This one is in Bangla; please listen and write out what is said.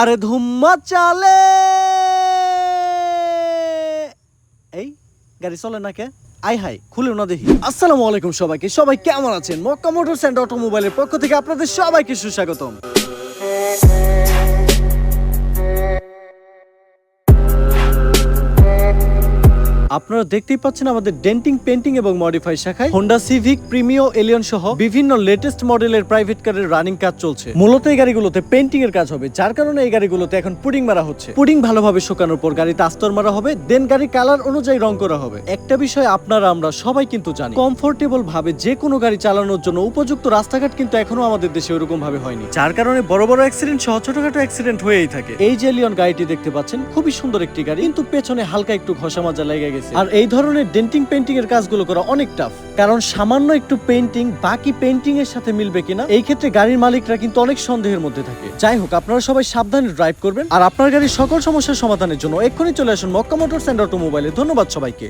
আরে ধুম্মা চালে এই গাড়ি চলে না কে? আই হাই খুলে না দেখি। আসসালামু আলাইকুম সবাইকে, সবাই কেমন আছেন? মক্কা মোটরস এন্ড অটোমোবাইলের পক্ষ থেকে আপনাদের সবাইকে সুস্বাগতম। আপনারা দেখতেই পাচ্ছেন আমাদের ডেন্টিং, পেন্টিং এবং মডিফাই শাখায় হোন্ডা সিভিক, প্রিমিও, এলিয়ন সহ বিভিন্ন লেটেস্ট মডেলের প্রাইভেট কারের রানিং কাজ চলছে। মূলত এই গাড়িগুলোতে পেন্টিং এর কাজ হবে, যার কারণে এই গাড়িগুলোতে এখন পুডিং মারা হচ্ছে। পুডিং ভালোভাবে শুকানোর পর গাড়িতে আস্তর মারা হবে, দেন গাড়ি কালার অনুযায়ী রং করা হবে। একটা বিষয় আপনারা আমরা সবাই কিন্তু জানি, কমফোর্টেবল ভাবে যে কোনো গাড়ি চালানোর জন্য উপযুক্ত রাস্তাঘাট কিন্তু এখনো আমাদের দেশে ওরকম ভাবে হয়নি, যার কারণে বড় বড় অ্যাক্সিডেন্ট সহ ছোটখাটো অ্যাক্সিডেন্ট হয়েই থাকে। এই যে এলিয়ন গাড়িটি দেখতে পাচ্ছেন, খুবই সুন্দর একটি গাড়ি, কিন্তু পেছনে হালকা একটু ঘষা মাজা লেগে গেছে। আর এই ধরনের ডেন্টিং, পেন্টিং এর কাজগুলো করা অনেক টাফ, কারণ সামান্য একটু পেন্টিং বাকি পেন্টিং এর সাথে মিলবে কিনা এই ক্ষেত্রে গাড়ির মালিকরা কিন্তু অনেক সন্দেহের মধ্যে থাকে। যাই হোক, আপনারা সবাই সাবধানে ড্রাইভ করবেন, আর আপনার গাড়ির সকল সমস্যার সমাধানের জন্য এক্ষুনি চলে আসুন মক্কা মোটরস এন্ড অটোমোবাইলে। ধন্যবাদ সবাইকে।